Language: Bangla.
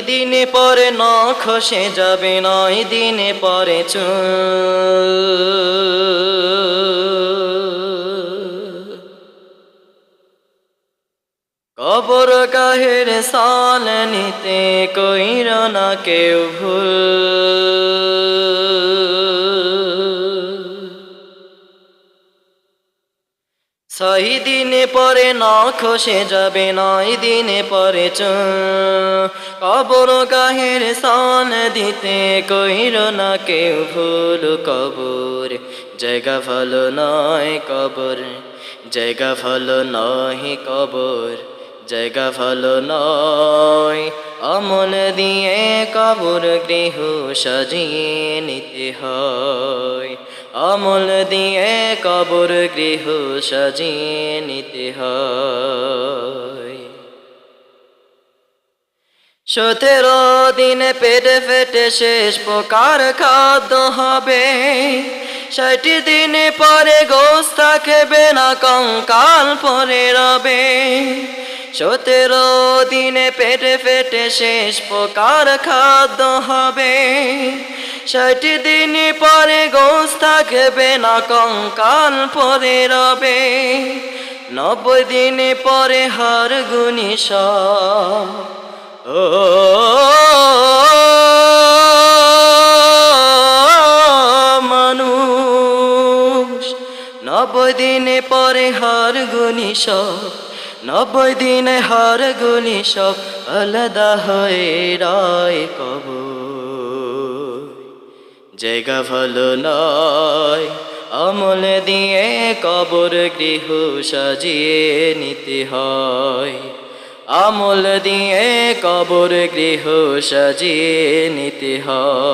দিনে পরে নখ খসে যাবে, 9 দিনে পরে কবর গাহের সাল নিতে কইর না কেউ ভুল। ছয় দিনে পরে নখ খসে যাবে, 9 দিনে পরে কবর গাহের সাল দিতে কইর না কেউ ভুল। কবর জায়গা ভালো নয়, কবর জায়গা ভালো নয়, কবর জায়গা ভালো নয়। আমল দিয়ে কবর গৃহ সাজিয়ে নিতে হয়, আমল দিয়ে কবর গৃহ সাজিয়ে নিতে হয়। 17 দিনে পেটে ফেটে শেষ প্রকার খাদ্য হবে, 60 দিনে পরে গোশত থাকবে না, কঙ্কাল পরে রবে। 17 দিনে পেটে ফেটে শেষ প্রকার খাদ্য হবে, 60 দিন পরে গোশত থাকবে না, কঙ্কাল পরে রবে। 90 দিন পরে হাড় গুনি সব, ও মানুষ 90 দিন পরে হাড় গুনি সব, 90 দিনে হাড় গুনি সব আলাদা হয়ে রয় কবর। জায়গা ভালো নয়, আমল দিয়ে কবর গৃহ সাজিয়ে নিতে হয়, আমল দিয়ে কবর গৃহ সাজিয়ে নিতে হয়।